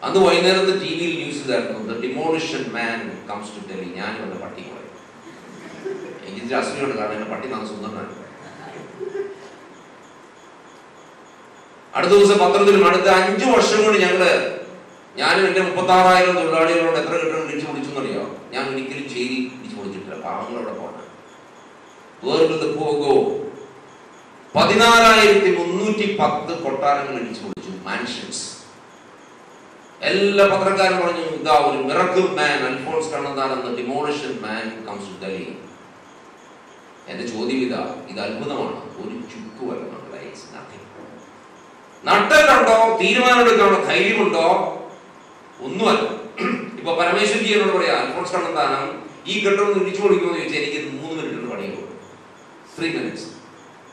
അന്ന് വൈകുന്നേരത്ത് ടി വിയിൽ ന്യൂസ് ഇതായിരുന്നു, demolition man comes to Delhi. ഞാൻ എന്റെ പട്ടി പറയും, എനിക്ക് രാഷ്ട്രീയമുണ്ട്, കാരണം എന്റെ പട്ടി നല്ല സുന്ദരനാണ്. അടുത്ത ദിവസം പത്രത്തിലും അടുത്ത 5 വർഷം കൊണ്ട് ഞാനും എന്റെ 36,000 തൊഴിലാളികളോട് എത്ര കെട്ടിടം ഇടിച്ചു പൊളിച്ചെന്നറിയോ? ഞാൻ ഒരിക്കലും ചേരി ഇടിച്ചു പൊളിച്ചിട്ടില്ല. പാവങ്ങളവിടെ പോകണം. 14,310 കൊട്ടാരങ്ങൾ ഇടിച്ചു പൊളിച്ചു, മാൻഷൻസ്. എല്ലാ പത്രക്കാരും പറഞ്ഞു, ഇതാ ഒരു miracle man, Alphons Kannanthanam, demolition man comes to Delhi. എന്റെ ചോദ്യം ഇത് അത്ഭുതമാണ്, ഒരു ചുക്ക് വരണുണ്ട്. നട്ടലുണ്ടോ, തീരുമാനമെടുക്കാനുള്ള ധൈര്യമുണ്ടോ? ഒന്നുമല്ല. ഇപ്പൊ പരമേശ്വരജി എന്നോട് പറയാ, അൽഫോൺസ് കണ്ണന്താനം ഈ കെട്ടൊന്ന് ഇടിച്ചു പൊളിക്കുമെന്ന് ചോദിച്ചാൽ എനിക്ക് 3 മിനിറ്റ് പണിയുള്ളൂ, 3 minutes.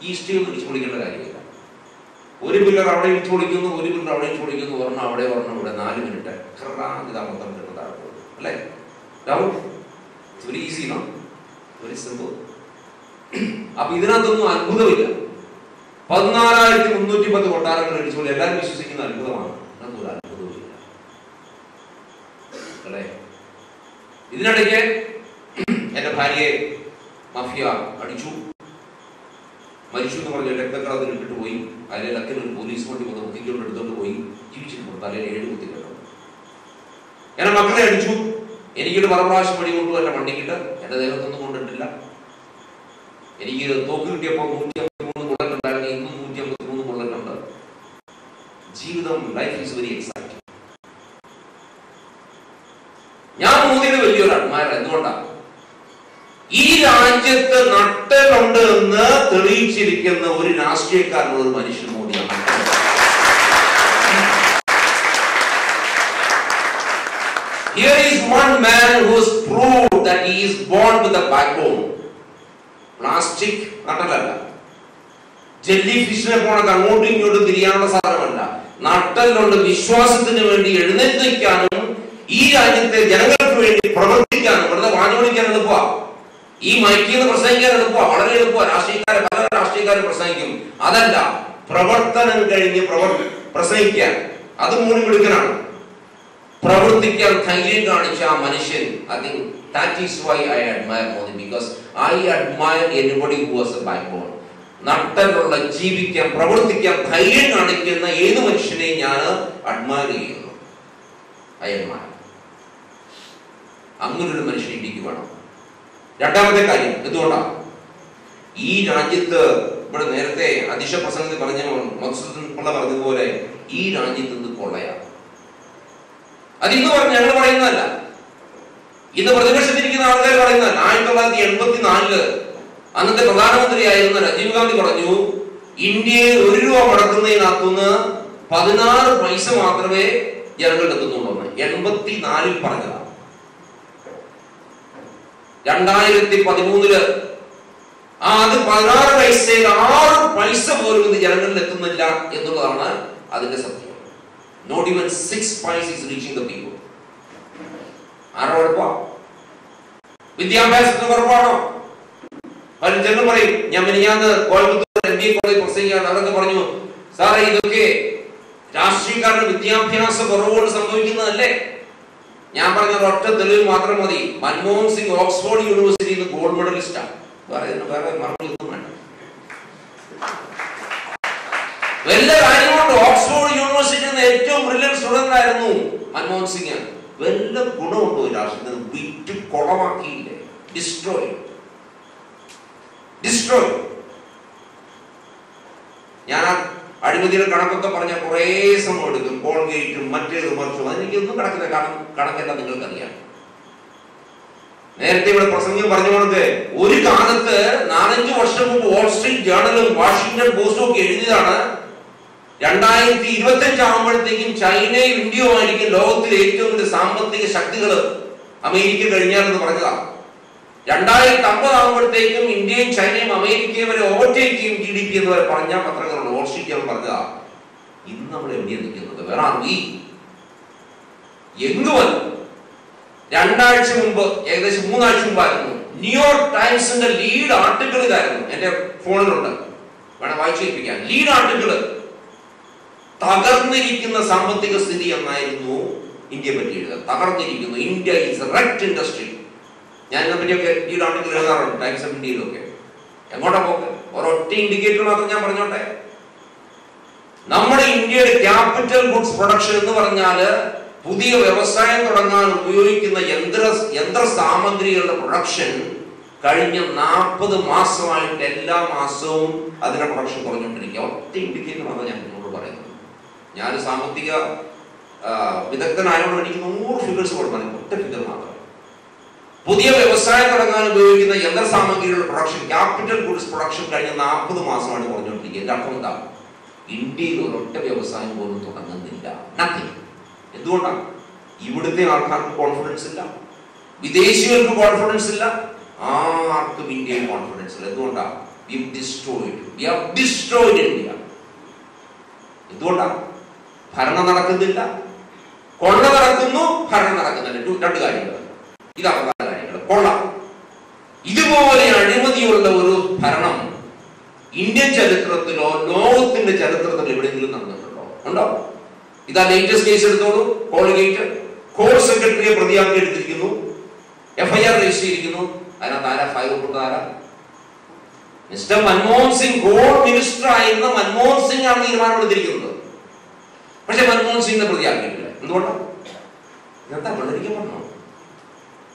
ഈ സ്റ്റീൽ ഇടിച്ചു പൊളിക്കേണ്ട കാര്യമില്ല. ഒരു പില്ലർ അവിടെ ഇടിച്ചു പൊളിക്കുന്നു, ഒരു പില്ലർ അവിടെ ഇടിച്ചു പൊളിക്കുന്നു, ഒരെണ്ണം അവിടെ, ഒരെണ്ണം ഇവിടെ, 4 മിനിറ്റ് ഇതാ മൊത്തം കിട്ടുന്നതാണ് അല്ലേ? Very easy, no? Very simple. അപ്പൊ ഇതിനകത്തൊന്നും അത്ഭുതമില്ല. 14,310 കൊട്ടാരങ്ങൾ ഇടിച്ചുകൊണ്ട് എല്ലാവരും വിശ്വസിക്കുന്ന അത്ഭുതമാണ്. അതൊന്നും അത്ഭുതമില്ല അല്ലേ? ഇതിനിടയ്ക്ക് എന്റെ ഭാര്യയെ മാഫിയ അടിച്ചു, മരിച്ചു എന്ന് പറഞ്ഞ രക്തക്കളത്തിൽ ഇട്ടിട്ട് പോയി. അതിലെ ലക്കിന് ഒരു പോലീസ് വണ്ടി വന്ന് കുത്തിക്കൊണ്ട് എടുത്തോണ്ട് പോയി. ജീവിച്ചിട്ടുണ്ട്, തലയിൽ 7 കുത്തിക്കിട്ടു. എന്നെ മക്കളെ അടിച്ചു. എനിക്കൊരു 10 പ്രാവശ്യം പണി കൊണ്ടു എന്റെ വണ്ടിക്കിട്ട്. എന്റെ ദേഹത്തൊന്നും കൊണ്ടിട്ടില്ല. എനിക്ക് തോക്ക് കിട്ടിയപ്പോൾ 153 കൊള്ളലുണ്ടായിരുന്നു, ഇന്നും 153 കൊള്ളലുണ്ട്. ജീവിതം, ലൈഫ് ഈസ് വെരി എക്സൈറ്റിംഗ്. ഞാൻ മോദിയുടെ വലിയൊരു അഡ്മയർ. എന്തുകൊണ്ടാണ്? ഈ രാജ്യത്ത് നട്ടലുണ്ട് എന്ന് തെളിയിച്ചിരിക്കുന്ന ഒരു രാഷ്ട്രീയക്കാരനുള്ള ഒരു മനുഷ്യൻ മോദിയാണ്. Here is one man who has proved that he is born with a backbone. Plastic നട്ടലല്ല, ജെല്ലി ഫിഷിനെ പോണത് അങ്ങോട്ടും ഇങ്ങോട്ടും തിരിയാനുള്ള സാധനമല്ല. നട്ടലുണ്ട്. വിശ്വാസത്തിന് വേണ്ടി എഴുന്നേറ്റ് നിൽക്കാനും ഈ രാജ്യത്തെ ജനങ്ങൾക്ക് വേണ്ടി പ്രവർത്തിക്കാനും. വെറുതെ വാഞ്ഞോടിക്കാൻ എളുപ്പമാണ്, ഈ മൈക്കിൽ നിന്ന് പ്രസംഗിക്കാൻ എളുപ്പമാണ്, വളരെ എളുപ്പമാണ്. പല രാഷ്ട്രീയക്കാരും പ്രസംഗിക്കും. അതല്ല, പ്രവർത്തനം കഴിഞ്ഞ് പ്രസംഗിക്കാൻ, അത് മൂടി വിളിക്കലാണ്. പ്രവർത്തിക്കാൻ ധൈര്യം കാണിച്ച ആ മനുഷ്യൻ, I think that is why I admire Modi, because I admire anybody who has a backbone. നട്ടലുള്ള, ജീവിക്കാൻ, പ്രവർത്തിക്കാൻ ധൈര്യം കാണിക്കുന്ന ഏത് മനുഷ്യനെയും ഞാൻ അഡ്മയർ ചെയ്യുന്നു. I admire. അങ്ങനൊരു മനുഷ്യൻ ഇന്ത്യക്ക് വേണം. രണ്ടാമത്തെ കാര്യം എന്തുകൊണ്ടാണ്? ഈ രാജ്യത്ത്, ഇവിടെ നേരത്തെ അധ്യക്ഷ പ്രസംഗത്തിൽ പറഞ്ഞ മക്സൂദ് പിള്ള പറഞ്ഞതുപോലെ, ഈ രാജ്യത്ത് ഇത് കൊള്ളയാണ്. അതിന്ന് ഞങ്ങൾ പറയുന്നതല്ല, ഇന്ന് പ്രതിപക്ഷത്തിരിക്കുന്ന ആൾക്കാർ പറയുന്നതല്ല. 1984 അന്നത്തെ പ്രധാനമന്ത്രിയായിരുന്ന രാജീവ് ഗാന്ധി പറഞ്ഞു, ഇന്ത്യയിൽ 1 രൂപ മുടക്കുന്നതിനകത്തുനിന്ന് 16 പൈസ മാത്രമേ ജനങ്ങളുടെ എത്തുന്നുള്ളൂ. 84 പറഞ്ഞതാണ്. 2013 അത് 16 പൈസയിൽ 6 പൈസ പോലും ഇത് ജനങ്ങളിൽ എത്തുന്നില്ല എന്നുള്ളതാണ് അതിന്റെ സത്യം. Not even 6 paisa is reaching the people. ആരോ ഉറപ്പാണ്? വിദ്യാഭ്യാസത്തിന് കുറവാണോ? പലരും പറയും, ഞാൻ മിനിഞ്ഞാന്ന് കോയമ്പത്തൂർ MBA കോളേജ് പ്രസംഗിക്കാൻ അവരൊക്കെ പറഞ്ഞു, സാറേ ഇതൊക്കെ രാഷ്ട്രീയക്കാരുടെ വിദ്യാഭ്യാസ കുറവുകൊണ്ട് സംഭവിക്കുന്നതല്ലേ? ഞാൻ പറഞ്ഞ ഒറ്റ തെളിവ് മാത്രം മതി. മൻമോഹൻ സിംഗ് ഓക്സ്ഫോർഡ് യൂണിവേഴ്സിറ്റിയിൽ നിന്ന് ഗോൾഡ് മെഡലിസ്റ്റാണ്. വേറെ മറുപടിയൊന്നും വേണ്ട. വല്ല കാര്യമുണ്ട്? ഓക്സ്ഫോർഡ് യൂണിവേഴ്സിറ്റിയിൽ നിന്ന് ഏറ്റവും ബ്രില്യന്റ് സ്റ്റുഡന്റ് ആയിരുന്നു മൻമോഹൻ സിംഗ്. വല്ല ഗുണമുണ്ടോ രാഷ്ട്രീയത്തിന്? വിറ്റ് കുളമാക്കിയില്ലേ? ഡിസ്ട്രോയ്. ഞാൻ അഴിമതിയുടെ കണക്കൊക്കെ പറഞ്ഞ കുറെ സമയം എടുക്കും. കോൾഗേറ്റും മറ്റേതും മറിച്ചും അതെനിക്കൊന്നും കണക്കെല്ലാം നിങ്ങൾക്കറിയാം. നേരത്തെ ഇവിടെ പ്രസംഗം പറഞ്ഞുകൊണ്ട് ഒരു കാലത്ത് 4-5 വർഷം മുമ്പ് വാൾസ്ട്രീറ്റ് ജേർണലും വാഷിംഗ്ടൺ പോസ്റ്റും ഒക്കെ എഴുതിയതാണ്, 2025 ആകുമ്പോഴത്തേക്കും ചൈനയും ഇന്ത്യയും ആയിരിക്കും ലോകത്തിലെ ഏറ്റവും വലിയ സാമ്പത്തിക ശക്തികൾ അമേരിക്ക കഴിഞ്ഞാലെന്ന് പറഞ്ഞതാണ്. 2050 ആകുമ്പോഴത്തേക്കും ഇന്ത്യയും ചൈനയും അമേരിക്കയും വരെ ഓവർടേക്ക് ചെയ്യും GDP എന്ന് വരെ പറഞ്ഞ പത്രങ്ങളുണ്ട്. വാൾസ്ട്രീറ്റ് പറഞ്ഞതാ. ഇന്ന് നമ്മൾ എവിടെയാണ് നിൽക്കുന്നത്? വേറെ ഈ എങ്ങുമല്ല. 2 ആഴ്ച മുമ്പ്, ഏകദേശം 3 ആഴ്ച മുമ്പായിരുന്നു, ന്യൂയോർക്ക് ടൈംസിന്റെ ലീഡ് ആർട്ടിക്കിൾ ഇതായിരുന്നു. എന്റെ ഫോണിലുണ്ട്, വേണം വായിച്ചു കേൾപ്പിക്കാൻ. ലീഡ് ആർട്ടിക്കിൾ, തകർന്നിരിക്കുന്ന സാമ്പത്തിക സ്ഥിതി എന്നായിരുന്നു ഇന്ത്യയെ പറ്റി എഴുതുക. തകർന്നിരിക്കുന്നു, ഇന്ത്യ ഈസ് റെക്ട് ഇൻഡസ്ട്രി. ഞാൻ ഇതിനെപ്പറ്റിയൊക്കെ ഈടാണെങ്കിൽ എഴുതാറുണ്ട് ടൈംസ് ഓഫ് ഇന്ത്യയിലൊക്കെ. എങ്ങോട്ടാ പോക്ക്? ഒരൊറ്റ ഇൻഡിക്കേറ്റർ മാത്രം ഞാൻ പറഞ്ഞോട്ടെ. നമ്മുടെ ഇന്ത്യയുടെ ക്യാപിറ്റൽ ഗുഡ്സ് പ്രൊഡക്ഷൻ എന്ന് പറഞ്ഞാല് പുതിയ വ്യവസായം തുടങ്ങാൻ ഉപയോഗിക്കുന്ന യന്ത്ര സാമഗ്രികളുടെ പ്രൊഡക്ഷൻ കഴിഞ്ഞ 40 മാസമായിട്ട് എല്ലാ മാസവും അതിന്റെ പ്രൊഡക്ഷൻ കുറഞ്ഞുകൊണ്ടിരിക്കുക. ഒറ്റ ഇൻഡിക്കേറ്റർ മാത്രം ഞാൻ നിങ്ങളോട് പറയുന്നത്. ഞാൻ സാമ്പത്തിക വിദഗ്ധനായതുകൊണ്ട് എനിക്ക് 100 ഫിഗേഴ്സ് കൊടുക്കാൻ, ഒറ്റ ഫിഗർ മാത്രം. പുതിയ വ്യവസായം തുടങ്ങാൻ ഉപയോഗിക്കുന്ന യന്ത്ര സാമഗ്രികളുടെ പ്രൊഡക്ഷൻ, ക്യാപിറ്റൽ ഗുഡ്സ് പ്രൊഡക്ഷൻ കഴിഞ്ഞ 40 മാസമാണ് കുറഞ്ഞുകൊണ്ടിരിക്കുക. എന്റെ അർത്ഥം എന്താ? ഇന്ത്യയിൽ ഒരൊറ്റ വ്യവസായം പോലും തുടങ്ങുന്നില്ല. നത്തിങ്. എന്തുകൊണ്ടാണ്? ഇവിടുത്തെ ആൾക്കാർക്ക് കോൺഫിഡൻസ് ഇല്ല, വിദേശികൾക്ക് കോൺഫിഡൻസ് ഇല്ല, ആർക്കും ഇന്ത്യയിൽ കോൺഫിഡൻസ് ഇല്ല. എന്തുകൊണ്ടാണ്? We have destroyed India. എന്തുകൊണ്ടാണ്? ഭരണം നടക്കുന്നില്ല, കൊള്ള നടക്കുന്നു, ഭരണം നടക്കുന്നില്ല. രണ്ട് കാര്യങ്ങൾ, ഇതാണ് പ്രധാന കാര്യങ്ങൾ. കൊള്ള, ഇതുപോലെ അഴിമതിയുള്ള ഒരു ഭരണം ഇന്ത്യൻ ചരിത്രത്തിലോ ലോകത്തിന്റെ ചരിത്രത്തിലോ എവിടെയെങ്കിലും നടന്നിട്ടുണ്ടോ? ഉണ്ടോ? ഇതാ ലേറ്റസ്റ്റ് കേസ് എടുത്തോളൂ. കോൾഗേറ്റ് കോർ സെക്രട്ടറിയെ പ്രതിയാക്കി എടുത്തിരിക്കുന്നു, FIR രജിസ്റ്റർ ചെയ്തിരിക്കുന്നു. അതിനകത്ത് ആരാ ഫയൽ ഒപ്പിട്ടതാരാ? Mister Manmohan Singh. Coal minister ആയിരുന്ന മൻമോഹൻ സിംഗ് ആണ് തീരുമാനമെടുത്തിരിക്കുന്നത്. പക്ഷെ മൻമോഹൻ സിംഗിനെ പ്രതിയാക്കിയിട്ടില്ല. എന്തുകൊണ്ടാണ്? ഇതെന്താ വെള്ളരിക്കപ്പെടണോ?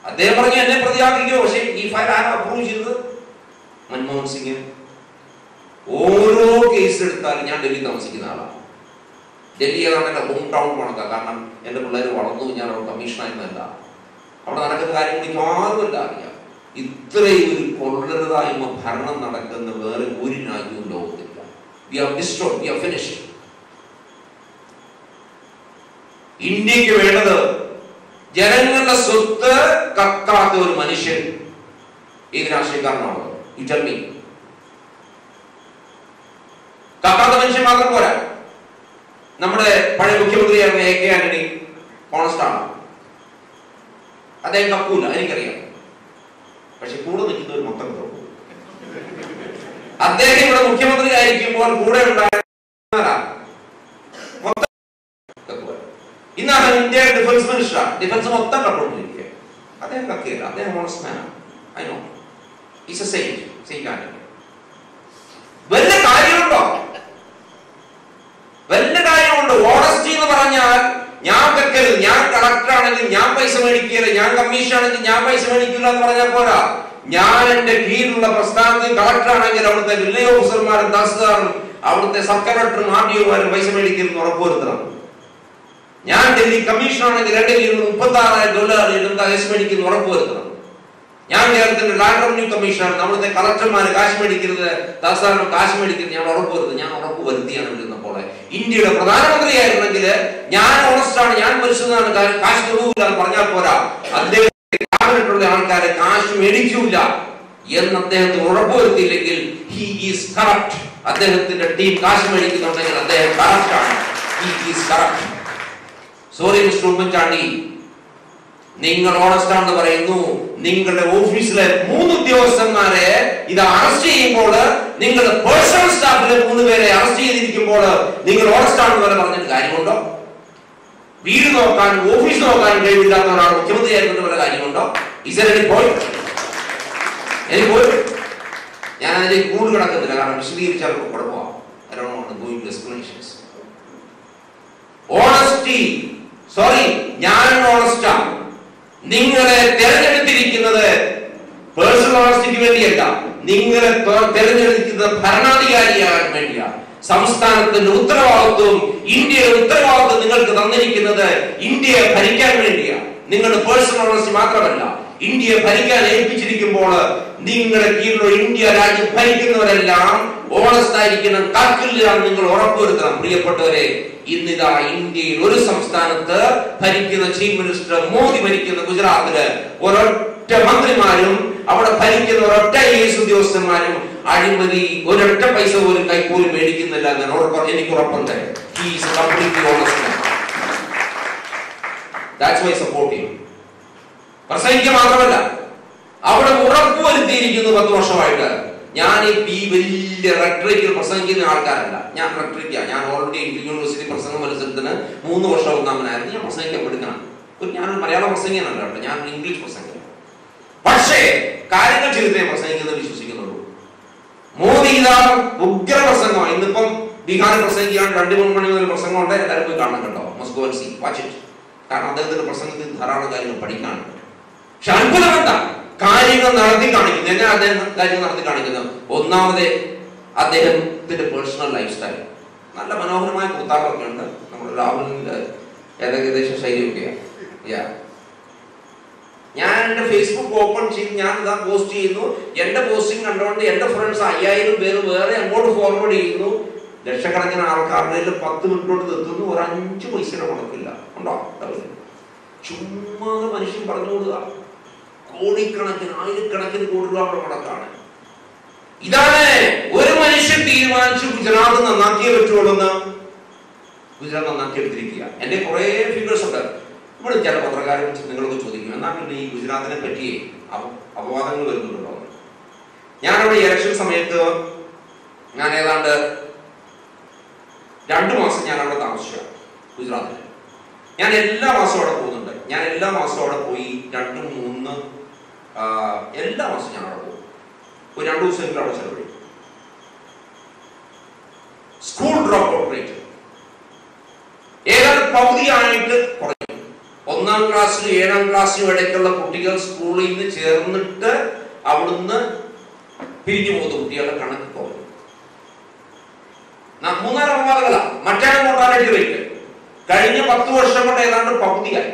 അദ്ദേഹം പറഞ്ഞു എന്നെ പ്രതിയാക്കിക്കോ. പക്ഷെ ഈ ഫയൽ ആരാ അപ്രൂവ് ചെയ്തത്? മൻമോഹൻ സിംഗ്. ഓരോ കേസ് എടുത്താലും ഞാൻ ഡൽഹി താമസിക്കുന്ന ആളാണ്. ഡൽഹി ഏതാണ് എന്റെ ഹോം ടൗൺ കണക്കാണ്. കാരണം എന്റെ പിള്ളേർ വളർന്നു, ഞാൻ അവിടെ കമ്മീഷനായിരുന്നല്ല. അവിടെ നടക്കുന്ന കാര്യം എനിക്ക് ആരുമല്ല അറിയാം. ഇത്രയും ഒരു കൊള്ളരുതായ്മ ഭരണം നടക്കുന്ന വേറെ ഒരു രാജ്യവും ലോകത്തില്ല. We have destroyed, we have finished. ഇന്ത്യക്ക് വേണ്ടത് ജനങ്ങളുടെ സ്വത്ത് കക്കാത്ത ഒരു മനുഷ്യൻ. ഏത് രാഷ്ട്രീയക്കാരനാണ്? You tell me. കക്കാത്ത മനുഷ്യൻ മാത്രം പോരാ. നമ്മുടെ പഴയ മുഖ്യമന്ത്രിയായിരുന്ന AK ആന്റണി ഓണസ്റ്റ് ആണ്. അദ്ദേഹം കക്കൂല, എനിക്കറിയാം. പക്ഷെ കൂടെ നിൽക്കുന്നവർ മൊത്തം കക്കും. അദ്ദേഹം ഇവിടെ മുഖ്യമന്ത്രി ആയിരിക്കുമ്പോൾ കൂടെ ഉണ്ടായിരുന്ന ഇന്നാണ് ഇന്ത്യ ഡിഫൻസ് മിനിസ്റ്റർ. ഡിഫൻസ് മൊത്തം കട്ടുകൊണ്ടിരിക്കുക. അദ്ദേഹം കക്കിയില്ല. അദ്ദേഹം ഓണസ്റ്റ് മാനാണ്. I know. Is a saint Antony. വല്ല കാര്യമുണ്ടോ? വല്ല കാര്യമുണ്ട്? ഓണസ്റ്റി എന്ന് പറഞ്ഞാൽ ഞാൻ കക്കരുത്, ഞാൻ കളക്ടർ ആണെങ്കിൽ ഞാൻ പൈസ മേടിക്കില്ല, ഞാൻ കമ്മീഷൻ ആണെങ്കിൽ ഞാൻ പൈസ മേടിക്കില്ല എന്ന് പറഞ്ഞാൽ പോരാ. ഞാൻ എന്റെ കീഴിലുള്ള പ്രസ്ഥാനത്തിൽ കളക്ടർ ആണെങ്കിൽ അവിടുത്തെ വില്ലേജ് ഓഫീസർമാരും തഹസിൽദാറും അവിടുത്തെ സബ് കളക്ടറും RDOമാരും പൈസ മേടിക്കരുതെന്ന് ഉറപ്പുവരുത്തണം. ഞാൻ ഡൽഹി കമ്മീഷൻ ആണെങ്കിൽ $36,000 പൈസ മേടിക്കുന്ന ഉറപ്പുവരുത്തണം. ഞാൻ കേരളത്തിന്റെ ലാൻഡ് റവന്യൂ കമ്മീഷണർ, അവിടുത്തെ കളക്ടർമാര് കാശ് മേടിക്കരുത്, തഹസിൽദാർ കാശ് മേടിക്കരുത്, ഞാൻ ഉറപ്പുവരുത്തും. ഞാൻ ഉറപ്പ് വരുത്തിയാണ് ഇരുന്നപ്പോൾ ഇന്ത്യയുടെ പ്രധാനമന്ത്രിയായിരുന്നെങ്കിൽ ഞാൻ ഓണസ്റ്റാണ്, ഞാൻ പരിശുദ്ധമാണ്, കാശ് തൊടുവില്ല എന്ന് പറഞ്ഞാൽ പോരാ. അദ്ദേഹത്തിന്റെ ക്യാബിനറ്റിലുള്ള ആൾക്കാരെ കാശ് മേടിക്കൂല എന്ന് അദ്ദേഹത്തിന് ഉറപ്പുവരുത്തിയില്ലെങ്കിൽ ഹി ഈസ് കറപ്റ്റ്. അദ്ദേഹത്തിന്റെ ടീം കാശ് മേടിക്കുന്നുണ്ടെങ്കിൽ അദ്ദേഹം കറപ്റ്റാണ്. He is corrupt. Sorry mister Oommen Chandy, നിങ്ങൾ ഓണസ്റ്റ് ആണെന്ന് പറയുന്നു. നിങ്ങളുടെ ഓഫീസിലെ 3 ഉദ്യോഗസ്ഥന്മാരെ ഇത് അറസ്റ്റ് ചെയ്യുമ്പോൾ, നിങ്ങളുടെ പേഴ്സണൽ സ്റ്റാഫിലെ 3 പേരെ അറസ്റ്റ് ചെയ്തിരിക്കുമ്പോൾ നിങ്ങൾ ഓണസ്റ്റ് ആണെന്ന് വരെ പറഞ്ഞിട്ട് കാര്യമുണ്ടോ? വീട് നോക്കാനും ഓഫീസ് നോക്കാനും കഴിവില്ലാത്ത ഒരാൾ മുഖ്യമന്ത്രി ആയിരുന്നിട്ട് വല്ല കാര്യമുണ്ടോ? ഞാൻ അതിലേക്ക് കൂടുതൽ കിടക്കുന്നില്ല, കാരണം വിശദീകരിച്ചാൽ കുഴപ്പമാണ്. ഓണസ്റ്റി, സോറി, ഞാൻ ഓണസ്റ്റാണ്. നിങ്ങളെ തെരഞ്ഞെടുത്തിരിക്കുന്നത് പേഴ്സണൽ ഓണസ്റ്റിക്ക് വേണ്ടിയല്ല, നിങ്ങളെ തെരഞ്ഞെടുക്കുന്നത് ഭരണാധികാരിയാകാൻ വേണ്ടിയാണ്. സംസ്ഥാനത്തിന്റെ ഉത്തരവാദിത്വം, ഇന്ത്യയുടെ ഉത്തരവാദിത്വം നിങ്ങൾക്ക് തന്നിരിക്കുന്നത് ഇന്ത്യയെ ഭരിക്കാൻ വേണ്ടിയാണ്. നിങ്ങളുടെ പേഴ്സണൽ ഓണസ്റ്റി മാത്രമല്ല, ഇന്ത്യയെ ഭരിക്കാൻ ഏൽപ്പിച്ചിരിക്കുമ്പോൾ നിങ്ങളുടെ കീഴിലുള്ള ഇന്ത്യ രാജ്യം ഭരിക്കുന്നവരെല്ലാം ഓണസ്റ്റ് ആയിരിക്കണം, കക്കില്ലാന്ന് നിങ്ങൾ ഉറപ്പുവരുത്തണം. പ്രിയപ്പെട്ടവരെ, ഇന്നിതാ ഇന്ത്യയിൽ ഒരു സംസ്ഥാനത്ത് ഭരിക്കുന്ന ചീഫ് മിനിസ്റ്റർ മോദി ഭരിക്കുന്ന ഗുജറാത്തില് ഒരൊറ്റ മന്ത്രിമാരും അവിടെ ഭരിക്കുന്ന ഒരൊറ്റ IAS ഉദ്യോഗസ്ഥന്മാരും അഴിമതി ഒരൊറ്റ പൈസ പോലും കൈപ്പോലും മേടിക്കുന്നില്ല എന്ന് എനിക്ക് ഉറപ്പുണ്ട്. He is completely honest man. That's why I support him. പ്രസംഗിക്കുക മാത്രമല്ല, അവിടെ ഉറപ്പുവരുത്തിയിരിക്കുന്നു 10 വർഷമായിട്ട് ഞാൻ ഈ വലിയ റെക്ടറേറ്റിൽ പ്രസംഗിക്കുന്ന ആൾക്കാരല്ല. ഞാൻ റെക്ടറേറ്റാണ്. ഞാൻ ഓൾറെഡി യൂണിവേഴ്സിറ്റി പ്രസംഗ മത്സരത്തിന് 3 വർഷം ഒന്നാമനായിരുന്നു. ഞാൻ പ്രസംഗിക്കാൻ പഠിക്കണം. ഞാൻ മലയാളം പ്രസംഗിക്കാനല്ല കേട്ടോ, ഞാൻ ഇംഗ്ലീഷ് പ്രസംഗിക്കണം. പക്ഷേ കാര്യങ്ങൾ ചെയ്തിട്ട് ഞാൻ പ്രസംഗിക്കുന്നത് വിശ്വസിക്കുന്നുള്ളൂ. മോദി ഇതാ ഉഗ്ര പ്രസംഗമാണ്. ഇന്നിപ്പം ബീഹാറിൽ പ്രസംഗിക്കാൻ 2-3 മണി മുതൽ പ്രസംഗമുണ്ട്. എല്ലാവരും പോയി കാണണം കേട്ടോ. Must go and see, watch it. കാരണം അദ്ദേഹത്തിന്റെ പ്രസംഗത്തിൽ ധാരാളം കാര്യങ്ങൾ പഠിക്കാനുണ്ട്. പക്ഷെ അത്ഭുതം എന്താ, കാര്യങ്ങൾ നടത്തി കാണിക്കുന്നു. എങ്ങനെ അദ്ദേഹം കാര്യങ്ങൾ നടത്തി കാണിക്കുന്നത്? ഒന്നാമത് അദ്ദേഹത്തിന്റെ പേഴ്സണൽ ലൈഫ് സ്റ്റൈൽ. നല്ല മനോഹരമായ കുർത്താകളൊക്കെ ഉണ്ട്. നമ്മുടെ രാഹുലിന്റെ ഏകദേശം ശൈലിയൊക്കെയാണ്. ഞാൻ എന്റെ ഫേസ്ബുക്ക് ഓപ്പൺ ചെയ്ത് ഞാൻ ഇതാ പോസ്റ്റ് ചെയ്യുന്നു. എന്റെ പോസ്റ്റിംഗ് കണ്ടുകൊണ്ട് എന്റെ ഫ്രണ്ട്സ് 5000 പേര് വേറെ അങ്ങോട്ട് ഫോർവേഡ് ചെയ്യുന്നു. ലക്ഷക്കണക്കിന് ആൾക്കാരുടെ 10 മിനിറ്റോട്ട് എത്തുന്നു. ഒരു 5 പൈസയുടെ മുടക്കില്ല. ഉണ്ടോ? ചുമ്മാ മനുഷ്യൻ പറഞ്ഞുകൊടുക്കുക. കോടിക്കണക്കിന് 1000കണക്കിന് കോടി രൂപ മുടക്കാണ്. ഇതാണ് ഒരു മനുഷ്യൻ തീരുമാനിച്ചു ഗുജറാത്ത് നന്നാക്കിയേ പറ്റുള്ളൂ എന്ന്. ഗുജറാത്ത് നന്നാക്കി എടുത്തിരിക്കുക. എന്റെ കുറെ ഫിഗേഴ്സ് ഉണ്ട്. ഇവിടെ ചില പത്രക്കാരും നിങ്ങളൊക്കെ ചോദിക്കും, എന്നാൽ പിന്നെ ഈ ഗുജറാത്തിനെ പറ്റി അപവാദങ്ങൾ വരുന്നുണ്ടോ? ഞാനവിടെ ഇലക്ഷൻ സമയത്ത് ഞാൻ ഏതാണ്ട് 2 മാസം ഞാൻ അവിടെ താമസിച്ചു ഗുജറാത്തിൽ. ഞാൻ എല്ലാ മാസവും അവിടെ പോകുന്നുണ്ട്. ഞാൻ എല്ലാ മാസവും അവിടെ പോയി 2-3 എല്ലാ മാസവും ഞാൻ അവിടെ പോകും. ഒരു 2 ദിവസമെങ്കിലും അവിടെ ചെലവഴിക്കും. സ്കൂൾ ഡ്രോപ്പ് ഔട്ട് റേറ്റ് ഏതാണ്ട് പകുതിയായിട്ട് കുറയും. 1ാം ക്ലാസ്സിലും 7ാം ക്ലാസ്സിലും ഇടയ്ക്കുള്ള കുട്ടികൾ സ്കൂളിൽ നിന്ന് ചേർന്നിട്ട് അവിടുന്ന് പിരിഞ്ഞു പോകുന്ന കുട്ടികളുടെ കണക്ക് കുറയും. 3-4 അപവാദങ്ങളാ. മറ്റേ മോർട്ടാലിറ്റി റേറ്റ് കഴിഞ്ഞ 10 വർഷം കൊണ്ട് ഏതാണ്ട് പകുതിയായി.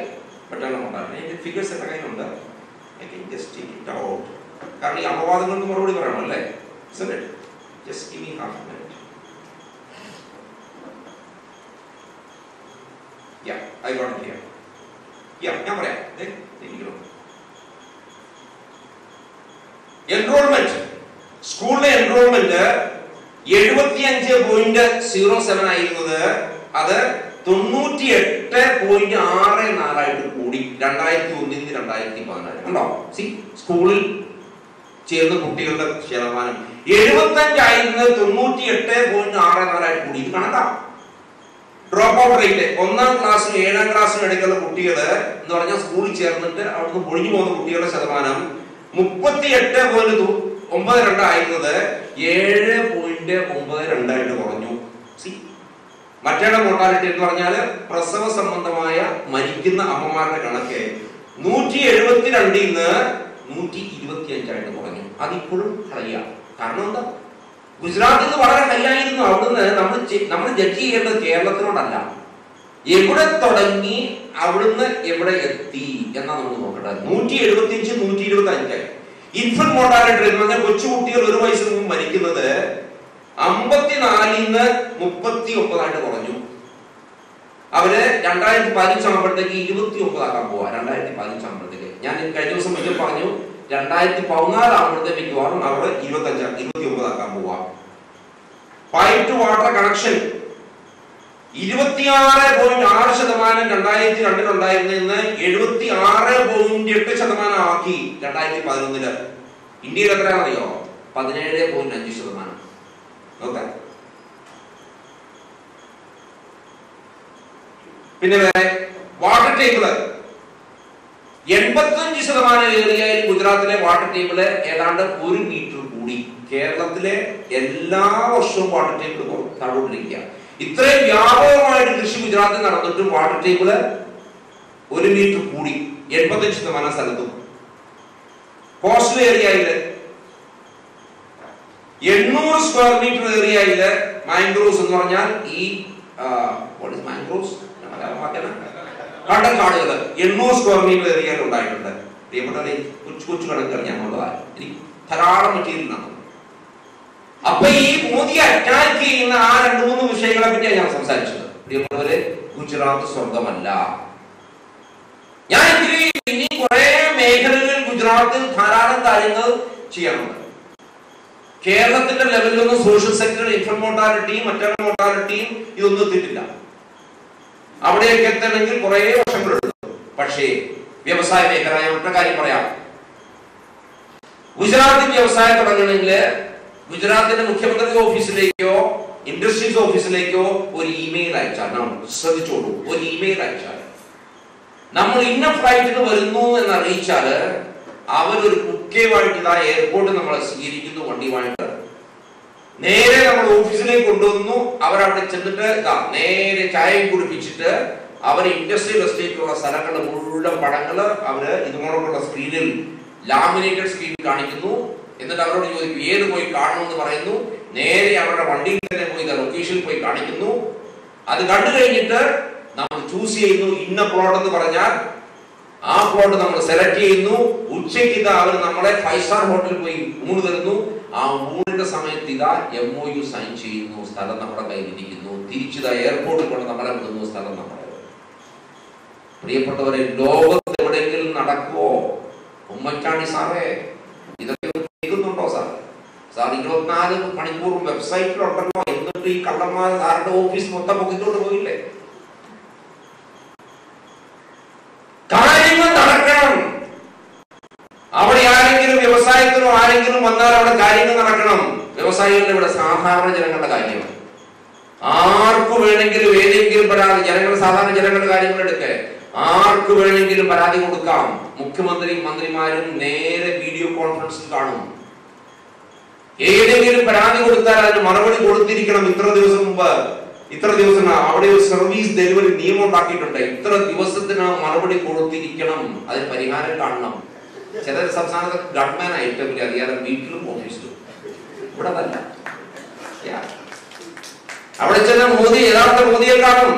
മറ്റേ മോർട്ടാലിറ്റി ഫിഗേഴ്സ് എത്ര കയ്യിലുണ്ട്? കാരണം ഈ അപവാദങ്ങൾക്ക് മറുപടി പറയണം അല്ലേ? Just give me half a minute. Yeah, I got it here. ഞാൻ പറയാം. എൻറോൾമെന്റ്, സ്കൂളിലെ എൻറോൾമെന്റ് 75.07 ആയിരുന്നത് അത് 98.64 കൂടി 2001 - 2014. ഉണ്ടോ? സ്കൂളിൽ ചേർന്ന കുട്ടികളുടെ ശതമാനം 75 ആയിരുന്നത് 98.64 കൂടി. ഇത് കണക്കാ. ഡ്രോപ്പ് ഔട്ട് റേറ്റ് 1ാം ക്ലാസ്സിലും 7ാം ക്ലാസ്സിലും ഇടയ്ക്കുള്ള കുട്ടികൾ എന്ന് പറഞ്ഞാൽ സ്കൂളിൽ ചേർന്നിട്ട് അവിടുന്ന് പൊഴിഞ്ഞു പോകുന്ന കുട്ടികളുടെ ശതമാനം 38.92 ആയിരുന്നത് 7.92 കുറഞ്ഞു. മറ്റേ മോർട്ടാലിറ്റി എന്ന് പറഞ്ഞാൽ പ്രസവ സംബന്ധമായ മരിക്കുന്ന അമ്മമാരുടെ കണക്ക് 172 നിന്ന് 125 കുറഞ്ഞു. അതിപ്പോഴും ഹൈയാ. കാരണം എന്താ? ഗുജറാത്തിൽ നിന്ന് വളരെ ഹൈയായിരുന്നു. അവിടുന്ന് നമ്മൾ ജഡ്ജ് ചെയ്യേണ്ടത് കേരളത്തിനോടല്ല, എവിടെ തുടങ്ങി അവിടുന്ന് എവിടെ എത്തി എന്നാ നമ്മൾ നോക്കട്ടെ. 175 125. ഇൻഫന്റ് മോർട്ടാലിറ്റി എന്ന് പറഞ്ഞാൽ കൊച്ചുകുട്ടികൾ 1 വയസ്സിന് മുമ്പ് മരിക്കുന്നത് 54 നിന്ന് 39 കുറഞ്ഞു. അവര് 2015 ആകുമ്പോഴത്തേക്ക് 29 ആക്കാൻ പോവാ. 2015 ആകുമ്പോഴത്തേക്ക് ഞാൻ കഴിഞ്ഞ ദിവസം മുന്നേ പറഞ്ഞു 2014 ആകുമ്പോഴത്തേക്ക് മിക്കവാറും അവർ 29 ആക്കാൻ പോവാ. പൈപ്പ് ടു വാട്ടർ കണക്ഷൻ 26.6% 2002 ഉണ്ടായിരുന്ന 76.8% ആക്കി 2011. ഇന്ത്യയിൽ എത്രയാണെന്നറിയോ? 17.5%. നോക്കാം. പിന്നെ വേറെ വാട്ടർ ടേബിള് 85% ഏറിയായാലും ഗുജറാത്തിലെ വാട്ടർ ടേബിള് ഏതാണ്ട് 1 മീറ്റർ കൂടി. കേരളത്തിലെ എല്ലാ വർഷവും വാട്ടർ ടേബിൾ താഴോട്ടിരിക്കുക. ഇത്രയും വ്യാപകമായിട്ട് കൃഷി ഗുജറാത്തിൽ നടന്നിട്ടും വാട്ടർ ടേബിള് 1 മീറ്റർ കൂടി 85% സ്ഥലത്തും. കോസ്റ്റൽ ഏരിയയില് 800 സ്ക്വയർ മീറ്റർ ഏരിയയില് മാംഗ്രോവ്സ് എന്ന് പറഞ്ഞാൽ ഈ മാംഗ്രോവ്സ് കണ്ടൽക്കാടുകൾ 800 സ്ക്വയർ മീറ്റർ ഏരിയയിൽ ഉണ്ടായിട്ടുണ്ട്. പ്രിയപ്പെട്ടവരെ, കൊച്ചു കണക്കുകൾ ഞാൻ ഉള്ളതാണ്. എനിക്ക് ധാരാളം മെറ്റീരിയൽ നടന്നു. അപ്പൊ ഈ മോദി അറ്റാക്ക് ചെയ്യുന്ന ആ 2-3 വിഷയങ്ങളെ പറ്റിയാണ് ഞാൻ സംസാരിച്ചത്. പ്രിയപ്പെട്ടവരെ, ഗുജറാത്ത് സ്വർഗമല്ല. ഞാൻ ഇനി കുറെ മേഖലകളിൽ ഗുജറാത്തിൽ ധാരാളം കാര്യങ്ങൾ ചെയ്യാനുണ്ട്. കേരളത്തിന്റെ ലെവലിലൊന്നും സോഷ്യൽ സെക്ടർ ഇൻഫന്റ് മോർട്ടാലിറ്റിയും മറ്റേ മോർട്ടാലിറ്റിയും ഇതൊന്നും എത്തിയിട്ടില്ല. അവിടെയൊക്കെ എത്തണമെങ്കിൽ കുറെ വർഷങ്ങളെടുക്കും. പക്ഷേ വ്യവസായ മേഖല, ഞാൻ ഒറ്റ കാര്യം പറയാം. ഗുജറാത്തിൽ വ്യവസായം തുടങ്ങണമെങ്കിൽ ഗുജറാത്തിന്റെ മുഖ്യമന്ത്രി ഓഫീസിലേക്കോ ഇൻഡസ്ട്രീസ് ഓഫീസിലേക്കോ ഒരു ഇമെയിൽ അയച്ചാൽ, ശ്രദ്ധിച്ചോളൂ, ഒരു ഇമെയിൽ അയച്ചാൽ, നമ്മൾ ഇന്ന ഫ്ലൈറ്റിന് വരുന്നു എന്ന് അറിയിച്ചാല് അവരൊരു കുട്ടിയുമായിട്ട് ഇതാ എയർപോർട്ടിൽ നമ്മളെ സ്വീകരിക്കുന്നു, വണ്ടിയുമായിട്ട് നേരെ നമ്മൾ ഓഫീസിലേക്ക് കൊണ്ടുവന്നു. അവരവിടെ ചെന്നിട്ട് ഇതാ നേരെ ചായയും കുടിപ്പിച്ചിട്ട് അവർ ഇൻഡസ്ട്രിയൽ എസ്റ്റേറ്റിലുള്ള സ്ഥലങ്ങളുടെ മുഴുവൻ പടങ്ങള് അവര് ഇതുപോലുള്ള സ്ക്രീനിൽ, ലാമിനേറ്റഡ് സ്ക്രീനിൽ കാണിക്കുന്നു. എന്നിട്ട് അവരോട് ചോദിക്കും ഏത് പോയി കാണണമെന്ന് പറയുന്നു. നേരെ അവരുടെ വണ്ടിയിൽ തന്നെ പോയി ലൊക്കേഷനിൽ പോയി കാണിക്കുന്നു. അത് കണ്ടു കഴിഞ്ഞിട്ട് നമ്മൾ ചൂസ് ചെയ്യുന്നു. ഇന്ന പ്ലോട്ട് എന്ന് പറഞ്ഞാൽ ആ പ്ലോട്ട് നമ്മൾ സെലക്ട് ചെയ്യുന്നു. ഉച്ചയ്ക്ക് ഇതാ അവർ നമ്മളെ 5 സ്റ്റാർ ഹോട്ടലിൽ പോയി ഊണ് തരുന്നു. ആ ഊണിന്റെ സമയത്ത് ഇതാ MOU സൈൻ ചെയ്യുന്നു. സ്ഥലം നമ്മുടെ കയ്യിലിരിക്കുന്നു. തിരിച്ചിതാ എയർപോർട്ടിൽ കൊണ്ട് നമ്മളെ വിടുന്നു. സ്ഥലം നമ്മുടെ. പ്രിയപ്പെട്ടവരെ, ലോകത്ത് എവിടെയെങ്കിലും നടക്കുവോ? ഉമ്മൻചാണ്ടി സാറേ, ഇതൊക്കെ കേൾക്കുന്നുണ്ടോ സാർ? 24 മണിക്കൂറും വെബ്സൈറ്റിലുണ്ടല്ലോ. എന്നിട്ട് ഈ കള്ളന്മാർ സാറിന്റെ ഓഫീസ് മൊത്തം പൊക്കിക്കൊണ്ട് പോയില്ലേ? കാര്യങ്ങൾ നടക്കണം. അവിടെ ആരെങ്കിലും വ്യവസായത്തിനോ ആരെങ്കിലും വന്നാൽ അവിടെ കാര്യങ്ങൾ നടക്കണം. വ്യവസായികളുടെ ഇവിടെ സാധാരണ ജനങ്ങളുടെ കാര്യമാണ്. ആർക്കു വേണമെങ്കിലും ഏതെങ്കിലും പരാതി, സാധാരണ ജനങ്ങളുടെ കാര്യങ്ങൾ എടുക്കെ ആർക്ക് വേണമെങ്കിലും പരാതി കൊടുക്കാം. മുഖ്യമന്ത്രിയും മന്ത്രിമാരും നേരെ വീഡിയോ കോൺഫറൻസിൽ കാണും. ഏതെങ്കിലും പരാതി കൊടുത്താൽ അതിന് മറുപടി കൊടുത്തിരിക്കണം. ഇത്ര ദിവസം മുമ്പ്, ഇത്ര ദിവസം അവിടെ ഒരു സർവീസ് ഡെലിവറി നിയമം ഉണ്ടാക്കിയിട്ടുണ്ട്. ഇത്ര ദിവസത്തിന് മറുപടി കൊടുത്തിരിക്കണം. അതിന് പരിഹാരം കാണണം. ചില സംസ്ഥാനത്ത് ഗവൺമെന്റ് ഏറ്റവും വലിയ അധികാരം വീട്ടിലും ഓഫീസിലും. ഇവിടെ അതല്ല. അവിടെ ചെന്ന മോദി യഥാർത്ഥ മോദിയെ കാണും.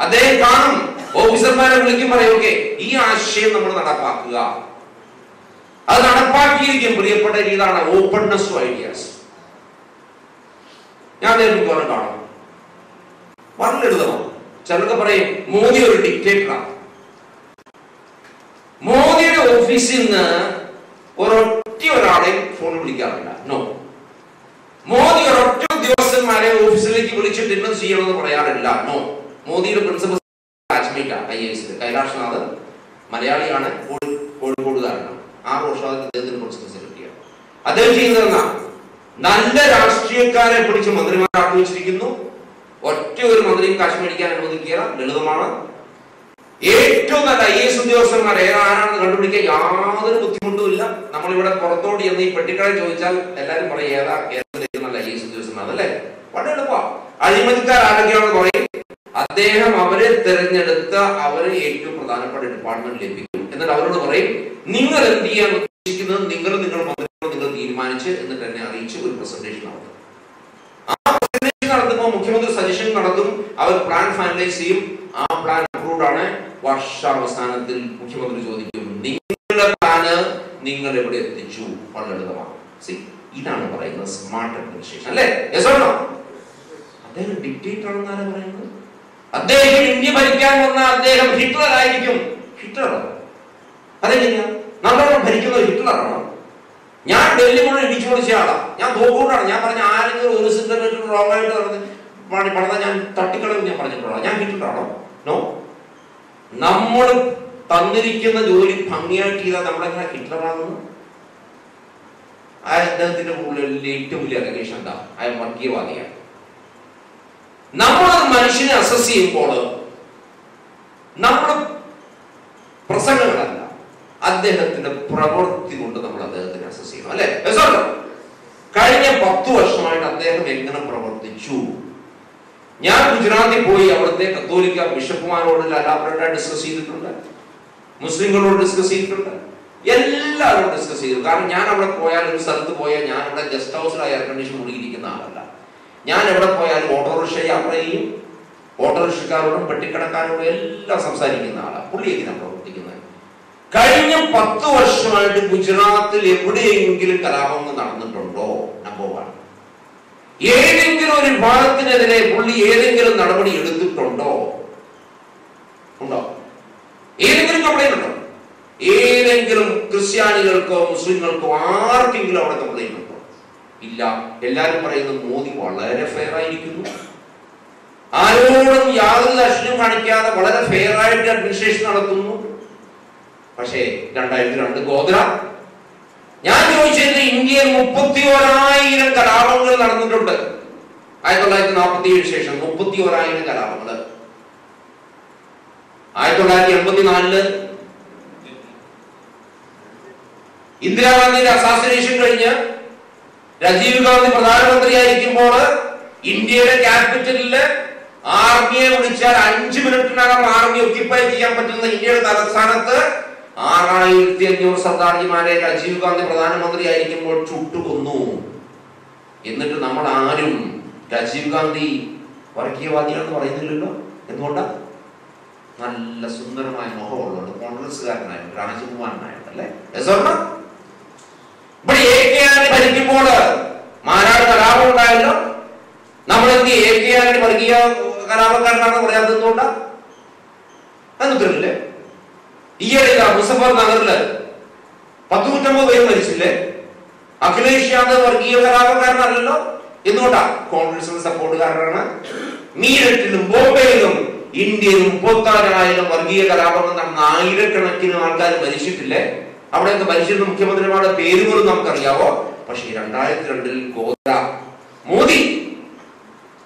അദ്ദേഹം കാണും. ഓഫീസർമാരെ വിളിക്കും, പറയും ഓക്കെ ഈ ആശയം നമ്മൾ നടപ്പാക്കുക. അത് നടപ്പാക്കിയിരിക്കും. പ്രിയപ്പെട്ട ഇതാണ് ഓപ്പൺനെസ് ടു ഐഡിയാസ്. ഞാൻ നേരിട്ട് കാണാം. വളരെ ലളിതമാണ്. ചിലർക്ക് പറയും മോദി ഒരു ഡിക്റ്റേറ്ററാണ്. മോദിയുടെ ഓഫീസിൽ നിന്ന് ഒരൊറ്റ ഒരാളെ ഫോൺ വിളിക്കാറില്ല. നോ. മോദി ഒരൊറ്റ ഉദ്യോഗസ്ഥന്മാരെ ഓഫീസിലേക്ക് വിളിച്ചിട്ട് ഇന്നും ചെയ്യണമെന്ന് പറയാറില്ല. നോ. മോദിയുടെ പ്രിൻസിപ്പൽ IAS കൈലാഷ്നാഥ് മലയാളിയാണ്, കോഴിക്കോടുകാരനാണ്. 6 വർഷം അദ്ദേഹത്തിന് പ്രിൻസിപ്പൽ സെക്രട്ടറിയാണ്. അദ്ദേഹം ചെയ്യുന്നതെന്നാ നല്ല രാഷ്ട്രീയക്കാരെ പിടിച്ച് മന്ത്രിമാരാക്കി വെച്ചിരിക്കുന്നു. ഒറ്റ ഒരു മന്ത്രിയും കാശ് മേടിക്കാൻ അനുവദിക്കുക. ലളിതമാണ്. ഏറ്റവും നല്ല IAS ഉദ്യോഗസ്ഥന്മാർ ആരാണെന്ന് കണ്ടുപിടിക്കാൻ യാതൊരു ബുദ്ധിമുട്ടുമില്ല. നമ്മളിവിടെ പുറത്തോട്ട് ചെന്ന് ഈ പെട്ടിക്കടയിൽ ചോദിച്ചാൽ എല്ലാവരും പറയും ഏതാ കേരളത്തിലേക്ക് നല്ല IAS ഉദ്യോഗസ്ഥന്മാർ, അതല്ലേ? വളരെ എളുപ്പമാണ്. അഴിമതിക്കാർ ആരൊക്കെയാണെന്ന് പറയും. അദ്ദേഹം അവരെ തിരഞ്ഞെടുത്ത അവരെ ഏറ്റവും പ്രധാനപ്പെട്ട ഡിപ്പാർട്ട്മെന്റ് ലഭിക്കും. എന്നിട്ട് അവരോട് പറയും നിങ്ങൾ എന്ത് ചെയ്യാൻ ഉദ്ദേശിക്കുന്നത് നിങ്ങൾ തീരുമാനിച്ച് എന്നിട്ട് എന്നെ അറിയിച്ച് ഒരു പ്രസന്റേഷൻ നടത്തും. ആ പ്രസന്റേഷൻ നടത്തുമ്പോൾ മുഖ്യമന്ത്രി സജഷൻ നടത്തും. അവർ പ്ലാൻ ഫൈനലൈസ് ചെയ്യും. ആ പ്ലാൻ അപ്രൂവ്ഡ് ആണ്. വർഷാവസാനത്തിൽ മുഖ്യമന്ത്രി ചോദിക്കും നിങ്ങളുടെ പ്ലാന് നിങ്ങൾ എവിടെ എത്തിച്ചു? വളരെ ലളിതമാണ്. ഇതാണ് പറയുന്നത് സ്മാർട്ട് അഡ്മിനിസ്ട്രേഷൻ, അല്ലേ? അദ്ദേഹം ഡിക്റ്റേറ്റർ ആണെന്നാണ് പറയുന്നത്. അദ്ദേഹം ഇന്ത്യ ഭരിക്കാൻ വന്ന അദ്ദേഹം ഹിറ്റ്ലർ ആയിരിക്കും. ഹിറ്റ്ലറോ? അതെങ്ങനെയാ? നമ്മളോട് ഭരിക്കുന്നത് ഹിറ്റ്ലറാണോ? ഞാൻ ഡൽഹി മുഴുവൻ ഇടിച്ചു പൊളിച്ച ആളാണ്. ഞാൻ തോക്കൂട്ടാണ്. ഞാൻ പറഞ്ഞ ആരെങ്കിലും ഒരു സെന്റിമീറ്റർ റോങ് ആയിട്ട് പറഞ്ഞാൽ ഞാൻ തട്ടിക്കളയും ഞാൻ പറഞ്ഞിട്ടുള്ളൂ. ഞാൻ ഹിറ്റ്ലറാണോ? നോ. നമ്മൾ തന്നിരിക്കുന്ന ജോലി ഭംഗിയായിട്ട് ചെയ്താൽ നമ്മളെങ്ങനെ ഹിറ്റ്ലറാകുന്നു? അദ്ദേഹത്തിന്റെ ഉള്ളിൽ ഏറ്റവും വലിയ അലഗേഷൻ എന്താ? അയാൾ വർഗീയവാദിയാണ്. നമ്മൾ മനുഷ്യനെ അസസ് ചെയ്യുമ്പോൾ നമ്മൾ പ്രസംഗങ്ങളല്ല, അദ്ദേഹത്തിന്റെ പ്രവൃത്തി കൊണ്ട് നമ്മൾ അദ്ദേഹത്തിനെ അസസ് ചെയ്യണം, അല്ലെ? കഴിഞ്ഞ 10 വർഷമായിട്ട് അദ്ദേഹം എങ്ങനെ പ്രവർത്തിച്ചു? ഞാൻ ഗുജറാത്തിൽ പോയി അവിടുത്തെ കത്തോലിക്ക ബിഷപ്പുമാരോട് എല്ലാവരോടും ഡിസ്കസ് ചെയ്തിട്ടുണ്ട്. മുസ്ലിങ്ങളോട് ഡിസ്കസ് ചെയ്തിട്ടുണ്ട്. എല്ലാവരോടും ഡിസ്കസ് ചെയ്തു. കാരണം ഞാൻ അവിടെ പോയാൽ, ഒരു സ്ഥലത്ത് പോയാൽ, ഞാൻ അവിടെ ഗസ്റ്റ് ഹൗസിൽ എയർ കണ്ടീഷൻ മുറിയിരിക്കുന്ന ആളല്ല. ഞാൻ എവിടെ പോയാലും ഓട്ടോറിക്ഷ യാത്ര ചെയ്യും. ഓട്ടോറിക്ഷക്കാരോടും പെട്ടിക്കടക്കാരോടും എല്ലാം സംസാരിക്കുന്ന ആളാണ്. പുള്ളി എങ്ങനെയാണ് പ്രവർത്തിക്കുന്നത്? കഴിഞ്ഞ 10 വർഷമായിട്ട് ഗുജറാത്തിൽ എവിടെയെങ്കിലും കലാപങ്ങൾ നടന്നിട്ടുണ്ടോ? നമ്പർ 1. ഏതെങ്കിലും ഒരു വിഭാഗത്തിനെതിരെ പുള്ളി ഏതെങ്കിലും നടപടി എടുത്തിട്ടുണ്ടോ? ഉണ്ടോ? ഏതെങ്കിലും കംപ്ലൈന്റ് ഉണ്ടോ? ഏതെങ്കിലും ക്രിസ്ത്യാനികൾക്കോ മുസ്ലിങ്ങൾക്കോ ആർക്കെങ്കിലും അവിടെ കംപ്ലൈന്റ് ഉണ്ടോ? ഇല്ല. എല്ലാരും പറയുന്നത് മോദി വളരെ ഫെയർ ആയിരിക്കുന്നു, ആരോടും യാതൊരു ദർശനവും കാണിക്കാതെ വളരെ ഫെയർ ആയിട്ട് അഡ്മിനിസ്ട്രേഷൻ നടത്തുന്നു. പക്ഷേ 2002 ഗോദ്ര, ഞാൻ ചോദിച്ചത് ഇന്ത്യയിൽ 31,000 കലാപങ്ങൾ നടന്നിട്ടുണ്ട്. 1947 ശേഷം 31,000 കലാപങ്ങൾ. 1984 ഇന്ദിരാഗാന്ധിയുടെ അസാസിനേഷൻ കഴിഞ്ഞ് രാജീവ് ഗാന്ധി പ്രധാനമന്ത്രിയായിരിക്കുമ്പോൾ ഇന്ത്യയുടെ ക്യാപിറ്റലില് ആർമിയെ വിളിച്ചാൽ 5 മിനിറ്റിനകം ആർമി ഒക്യുപ്പൈ ചെയ്യാൻ പറ്റുന്ന ഇന്ത്യയുടെ തലസ്ഥാനത്ത് 6,500 സർദാർജിമാരെ രാജീവ് ഗാന്ധി പ്രധാനമന്ത്രി ആയിരിക്കുമ്പോൾ ചുട്ടുകൊന്നു. എന്നിട്ട് നമ്മൾ ആരും രാജീവ് ഗാന്ധി വർഗീയവാദിയാണെന്ന് പറയുന്നില്ലല്ലോ. എന്തുകൊണ്ടാ? നല്ല സുന്ദരമായ മുഖമുള്ളത്, കോൺഗ്രസ്സുകാരനായിട്ട്, രാജകുമാരനായിട്ടല്ലേ. ഇവിടെ AK ആന്റണി ഭരിക്കുമ്പോൾ മാനാട് കലാപം ഉണ്ടായല്ലോ. നമ്മളെന്ത് AK ആന്റണി വർഗീയ കലാപക്കാരനാണെന്ന് പറയാത്തത് എന്തുകൊണ്ടാ? അതുത്തരമില്ലേ? ഈയിടെ മുസഫർ നഗറില് 190 പേര് മരിച്ചില്ലേ? അഖിലേഷ് യാദവ് വർഗീയ കലാപക്കാരനല്ലല്ലോ. എന്തുകൊണ്ടാ? കോൺഗ്രസിന്റെ സപ്പോർട്ടുകാരനാണ്. മീററ്റിലും ബോംബെയിലും ഇന്ത്യയിലും 36,000 വർഗീയ കലാപങ്ങൾ നടന്ന 1000കണക്കിന് ആൾക്കാർ മരിച്ചിട്ടില്ലേ? അവിടെയൊക്കെ മരിച്ചിരുന്ന മുഖ്യമന്ത്രിമാരുടെ പേരുകളും നമുക്കറിയാവോ. പക്ഷേ 2002 ഗോത്ര മോദി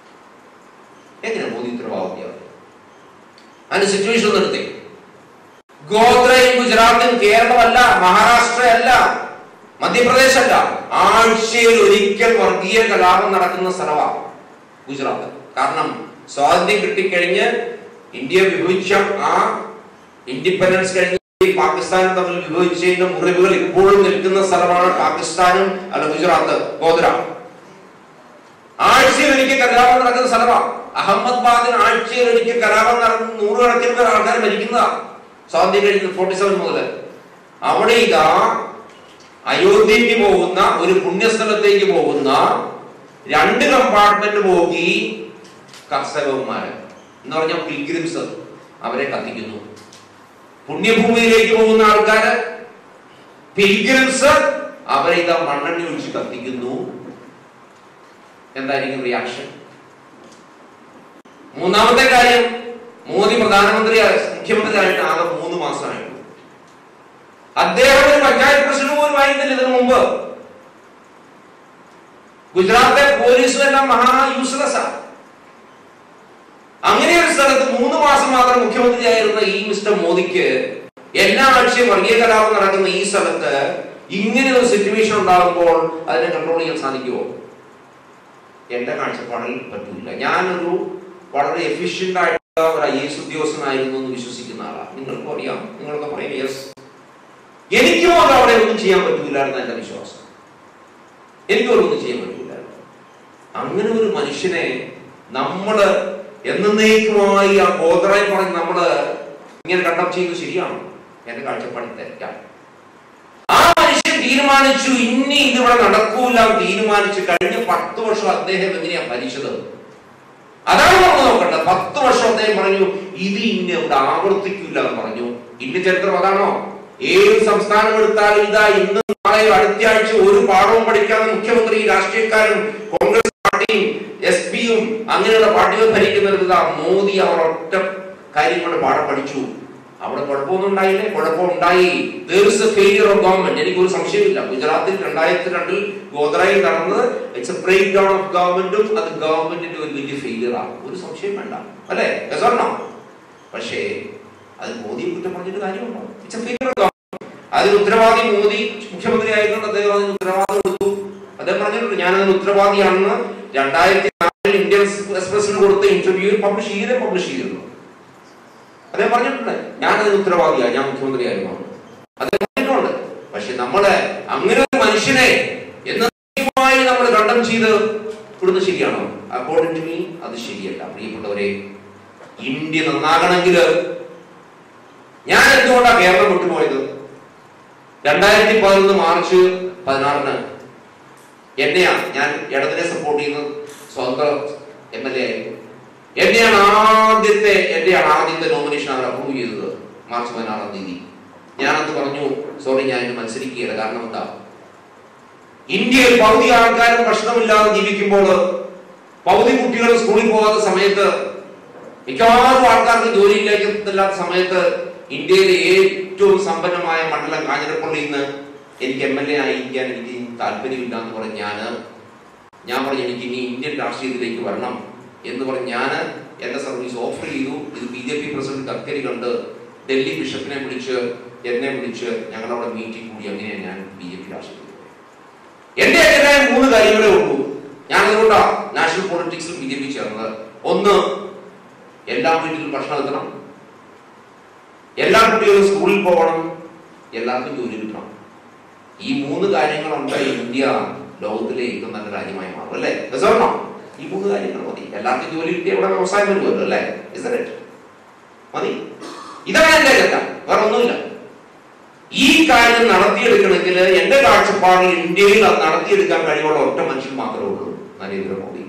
എങ്ങനെ മോദി ഉത്തരവാദിയാവും? അതിന്റെ സിറ്റുവേഷൻ നിർത്തി. ഗോത്രയും ഗുജറാത്തും കേരളമല്ല, മഹാരാഷ്ട്രയല്ല, മധ്യപ്രദേശ് അല്ല, ആഴ്ചയിൽ ഒരിക്കൽ വർഗീയ കലാപം നടക്കുന്ന സ്ഥലമാണ് ഗുജറാത്ത്. കാരണം സ്വാതന്ത്ര്യം കിട്ടിക്കഴിഞ്ഞ് ഇന്ത്യ വിഭജിച്ച ആ ഇൻഡിപെൻഡൻസ് കഴിഞ്ഞ് പാകിസ്ഥാനും തമ്മിൽ വിഭജിച്ചതിന്റെ മുറിവുകൾ ഇപ്പോഴും നിൽക്കുന്ന സ്ഥലമാണ് പാകിസ്ഥാനും അല്ല ഗുജറാത്ത്, ഗോത്ര. ആഴ്ചയിൽ ഒരിക്കൽ കലാപം നടക്കുന്ന സ്ഥലമാണ്. അഹമ്മദാബാദിന് ആഴ്ചയിൽ ഒരിക്കൽ കലാപം നടക്കുന്ന 100 കണക്കിന് ആൾക്കാർ മരിക്കുന്നതാണ് സ്വാതന്ത്ര്യം കഴിഞ്ഞ് 47 മുതൽ. അവിടെ ഇതാ അയോധ്യയ്ക്ക് പോകുന്ന ഒരു പുണ്യസ്ഥലത്തേക്ക് പോകുന്ന 2 കമ്പാർട്ട്മെന്റ് പോകി കർഷകന്മാര് എന്ന് പറഞ്ഞ പിൽഗ്രിംസ് അവരെ കത്തിക്കുന്നു. പുണ്യഭൂമിയിലേക്ക് പോകുന്ന ആൾക്കാര് പിൽഗ്രിംസ് അവരെ ഇതാ മണ്ണെണ്ണ ഒഴിച്ച് കത്തിക്കുന്നു. എന്തായിരിക്കും റിയാക്ഷൻ? മൂന്നാമത്തെ കാര്യം, മോദി മുഖ്യമന്ത്രിയായിട്ട് ആകെ 3 മാസമായിട്ടു. അദ്ദേഹം ഒരു പഞ്ചായത്ത് പ്രസിഡന്റ് പോലും ആയിരുന്നില്ല ഇതിനു മുമ്പ്. ഗുജറാത്തിലെ പോലീസുമെല്ലാം യൂസ്ലെസ് ആണ്. അങ്ങനെ ഒരു സ്ഥലത്ത് 3 മാസം മാത്രം മുഖ്യമന്ത്രിയായിരുന്ന ഈ മിസ്റ്റർ മോദിക്ക് എല്ലാ ആഴ്ചയും വർഗീയ കലാപം നടക്കുന്ന ഈ സ്ഥലത്ത് ഇങ്ങനെ ഒരു സിറ്റുവേഷൻ ഉണ്ടാകുമ്പോൾ അതിനെ കൺട്രോൾ ചെയ്യാൻ സാധിക്കുമോ? എന്റെ കാഴ്ചപ്പാടിൽ പറ്റില്ല. ഞാനൊരു വളരെ എഫിഷ്യന്റ് ആയിട്ടുള്ള ഒരു IAS ഉദ്യോഗസ്ഥനായിരുന്നു എന്ന് വിശ്വസിക്കുന്ന ആളാണ്. നിങ്ങൾക്കും അറിയാം, നിങ്ങളൊക്കെ പറയും യെസ്. എനിക്കും അവിടെ ഒന്നും ചെയ്യാൻ പറ്റൂലായിരുന്നു എന്റെ വിശ്വാസം. എനിക്കും ഒന്നും ചെയ്യാൻ പറ്റൂലായിരുന്നു. അങ്ങനെ ഒരു മനുഷ്യനെ നമ്മള് എന്നേക്കുമായി ആ ഗോത്രയെ പറഞ്ഞ് നമ്മള് ഇങ്ങനെ കണ്ടക്ട് ചെയ്യുന്നത് ശരിയാണോ? എന്റെ കാഴ്ചപ്പാടിൽ തെറ്റാണ്. ആ മനുഷ്യൻ തീരുമാനിച്ചു ഇനി ഇതിവിടെ നടക്കൂല തീരുമാനിച്ചു. കഴിഞ്ഞ 10 വർഷം അദ്ദേഹം എങ്ങനെയാ ഭരിച്ചത്? അതാണ് നമ്മൾ നോക്കണ്ട. 10 വർഷം അദ്ദേഹം പറഞ്ഞു ഇത് ഇനി ഇവിടെ ആവർത്തിക്കില്ല എന്ന് പറഞ്ഞു. ഇന്ത്യ ചരിത്രം അതാണോ? ഏത് സംസ്ഥാനം എടുത്താലും ഇതാ ഇന്ന് നാളെ അടുത്ത ആഴ്ച ഒരു പാഠവും പഠിക്കാതെ മുഖ്യമന്ത്രി, രാഷ്ട്രീയക്കാരും, കോൺഗ്രസ് പാർട്ടിയും SP-യും അങ്ങനെയുള്ള പാർട്ടികൾ ഭരിക്കുന്നത് മോദി അവർ ഒറ്റ കാര്യം കൊണ്ട് പാഠം പഠിച്ചു. അവിടെ കുഴപ്പമൊന്നും ഉണ്ടായില്ലേ? കുഴപ്പമുണ്ടായി. There is a failure of government. എനിക്കൊരു സംശയമില്ല. ഗുജറാത്തിൽ 2002 ഗോത്രയിൽ നടന്നത് it's a breakdown of ഗവൺമെന്റും അത് ഗവൺമെന്റിന്റെ ഒരു വലിയ ഫെയിലിയർ ആണ്. ഒരു സംശയം വേണ്ട, അല്ലേ? പക്ഷേ അത് മോദിയെ കുറ്റം പറഞ്ഞിട്ട് കാര്യമുണ്ടോ? It's A failure of government. അതിന് ഉത്തരവാദി മോദി മുഖ്യമന്ത്രി ആയതുകൊണ്ട് അദ്ദേഹം അതിന് ഉത്തരവാദിത്വം കൊടുത്തു. അദ്ദേഹം പറഞ്ഞിട്ടുണ്ട് ഞാൻ അതിന് ഉത്തരവാദിയാണെന്ന്. 2004 ഇന്ത്യൻ എക്സ്പ്രസിന് കൊടുത്ത ഇന്റർവ്യൂവിൽ പബ്ലിഷ് ചെയ്തിരുന്നു. അദ്ദേഹം പറഞ്ഞിട്ടുണ്ട് ഞാൻ അതിന് ഉത്തരവാദിയാണ്, ഞാൻ മുഖ്യമന്ത്രി ആയിരുന്നു അദ്ദേഹം പറഞ്ഞിട്ടുണ്ട്. പക്ഷെ നമ്മള് അങ്ങനെ ഒരു മനുഷ്യനെ എന്നേക്കുമായി നമ്മൾ കണ്ടം ചെയ്ത് കൊടുത്ത് ശരിയാണോ? അക്കോർഡിംഗ് ടു മീ അത് ശരിയല്ല. പ്രിയപ്പെട്ടവരെ, ഇന്ത്യ നന്നാകണമെങ്കിൽ ഞാൻ എന്തുകൊണ്ടാണ് കേരളം വിട്ടുപോയത്? 2011 മാർച്ച് 16 എന്നെയാ, ഞാൻ ഇടതിനെ സപ്പോർട്ട് ചെയ്യുന്നത്, സ്വതന്ത്ര MLA ആയിരുന്നു. എന്റെയാണ് ആദ്യത്തെ നോമിനേഷൻ അവർ അപ്രൂവ് ചെയ്തത് മാർച്ച് 16 ഞാനത് പറഞ്ഞു സോറി ഞാൻ ഇന്ന് മത്സരിക്കുകയില്ല. കാരണം എന്താ? ഇന്ത്യയിൽ പകുതി ആൾക്കാരും ഭക്ഷണമില്ലാതെ ജീവിക്കുമ്പോൾ, പകുതി കുട്ടികൾ സ്കൂളിൽ പോകാത്ത സമയത്ത്, മിക്കവാറും ആൾക്കാർക്ക് ജോലിയിലേക്ക് എത്തില്ലാത്ത സമയത്ത് ഇന്ത്യയിലെ ഏറ്റവും സമ്പന്നമായ മണ്ഡലം കാഞ്ഞിരപ്പള്ളിയിൽ നിന്ന് എനിക്ക് MLA ആയിരിക്കാൻ എനിക്ക് താല്പര്യമില്ല എന്ന് പറഞ്ഞ് ഞാൻ പറഞ്ഞു എനിക്ക് ഇനി ഇന്ത്യൻ രാഷ്ട്രീയത്തിലേക്ക് വരണം എന്ന് പറഞ്ഞ് ഞാൻ എൻ്റെ സർവീസ് ഓഫർ ചെയ്തു. ഇത് BJP പ്രസിഡന്റ് ഗഡ്കരി കണ്ട് ഡൽഹി ബിഷപ്പിനെ വിളിച്ച് എന്നെ വിളിച്ച് ഞങ്ങളവിടെ മീറ്റിംഗ് കൂടി. അങ്ങനെയാണ് ഞാൻ BJP രാഷ്ട്രീയത്തിൽ. എന്റെ എതിരായ 3 കാര്യങ്ങളേ ഉള്ളൂ. ഞാൻ അതുകൊണ്ടാണ് നാഷണൽ പൊളിറ്റിക്സിൽ BJP ചേർന്നത്. ഒന്ന്, എല്ലാ വീട്ടിലും ഭക്ഷണം എത്തണം, എല്ലാ കുട്ടികളും സ്കൂളിൽ പോകണം, എല്ലാവർക്കും ജോലി കിട്ടണം. ഈ 3 കാര്യങ്ങളുണ്ടായി ഇന്ത്യ ലോകത്തിലെ ഏറ്റവും നല്ല രാജ്യമായി മാറും അല്ലേ? ഈ 3 കാര്യങ്ങൾ മതി. എല്ലാവർക്കും ജോലി കിട്ടിയ ഇവിടെ വ്യവസായം വരുമല്ലോ അല്ലേ? മതി. ഇതാണ് എന്റെ അജണ്ട, വേറെ ഒന്നുമില്ല. ഈ കാര്യം നടത്തിയെടുക്കണമെങ്കിൽ എന്റെ കാഴ്ചപ്പാടിൽ ഇന്ത്യയിൽ അത് നടത്തിയെടുക്കാൻ കഴിവുള്ള ഒറ്റ മനുഷ്യൻ മാത്രമേ ഉള്ളൂ, നരേന്ദ്രമോദി.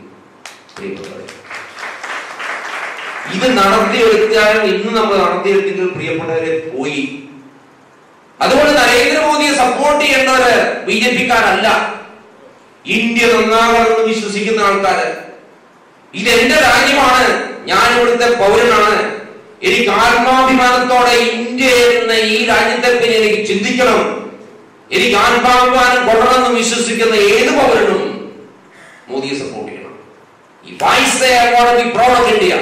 ഇത് നടത്തിയെടുത്താൽ ഇന്ന് നമ്മൾ നടത്തിയെടുത്തെങ്കിൽ പ്രിയപ്പെട്ടവരെ പോയി. അതുകൊണ്ട് നരേന്ദ്രമോദിയെ സപ്പോർട്ട് ചെയ്യേണ്ടവര് BJP-ക്കാരല്ല, ഇന്ത്യ നന്നാകണമെന്ന് വിശ്വസിക്കുന്ന ആൾക്കാര്. ഇതെന്റെ രാജ്യമാണ്, ഞാൻ ഇവിടുത്തെ പൗരനാണ്, എനിക്ക് ആത്മാഭിമാനത്തോടെ ഇന്ത്യ എന്ന ഈ രാജ്യത്തെ പിന്നെ എനിക്ക് ചിന്തിക്കണം, എനിക്ക് ആത്മാഭിമാനം കൊള്ളണമെന്ന് വിശ്വസിക്കുന്ന ഏത് പൗരനും മോദിയെ സപ്പോർട്ട് ചെയ്യണം. If I say I want to be proud of India,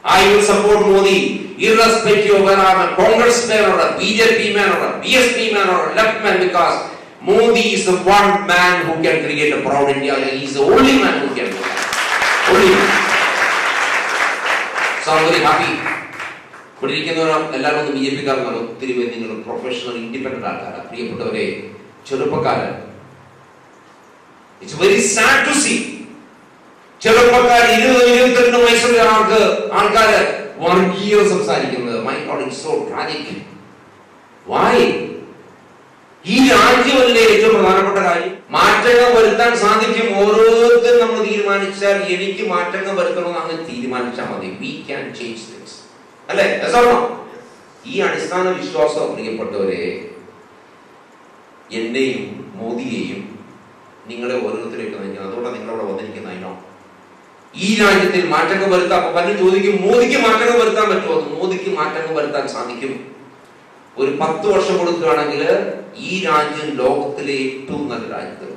I will support Modi irrespective of whether I am a congressman or a BJP man or a BSP man or a left man, because Modi is the one man who can create a proud India. He is the only man who can do that. Only man. So I am very happy. ഇവിടെ ഇരിക്കുന്നവരും എല്ലാവരും BJP-ക്കാരെന്നാണ്. ഒത്തിരി പേര് നിങ്ങൾ professional independent ആൾക്കാരാണ്. പ്രിയപ്പെട്ടവരെ, ചെറുപ്പക്കാരൻ, it's very sad to see ചെറുപ്പക്കാർ 20-22 വയസ്സുള്ള ആൾക്കാര് വർഗീയത സംസാരിക്കുന്നത്. My God, it's so tragic. Why? ഈ രാജ്യമല്ലേ ഏറ്റവും പ്രധാനപ്പെട്ട കാര്യം? മാറ്റങ്ങൾ വരുത്താൻ സാധിക്കും. ഓരോരുത്തരും നമ്മൾ തീരുമാനിച്ചാൽ എനിക്ക് മാറ്റങ്ങൾ വരുത്തണമെന്ന് അങ്ങനെ തീരുമാനിച്ചാൽ മതി. വി ക്യാൻ ചേഞ്ച് തിങ്സ് അല്ലേ? ഈ അടിസ്ഥാന വിശ്വാസം പ്രിയപ്പെട്ടവരെ എന്നെയും മോദിയെയും നിങ്ങളെ ഓരോരുത്തരെയൊക്കെ നയിക്കണം. അതുകൊണ്ടാണ് നിങ്ങളവിടെ വന്നിരിക്കുന്നതിനോ ഈ രാജ്യത്തിൽ മാറ്റങ്ങൾ വരുത്താം. അപ്പൊ പലരും ചോദിക്കും, മോദിക്ക് മാറ്റങ്ങൾ വരുത്താൻ പറ്റുമോ? മോദിക്ക് മാറ്റങ്ങൾ വരുത്താൻ സാധിക്കും. ഒരു 10 വർഷം കൊടുക്കുകയാണെങ്കിൽ ഈ രാജ്യം ലോകത്തിലെ ഏറ്റവും നല്ല രാജ്യത്തിൽ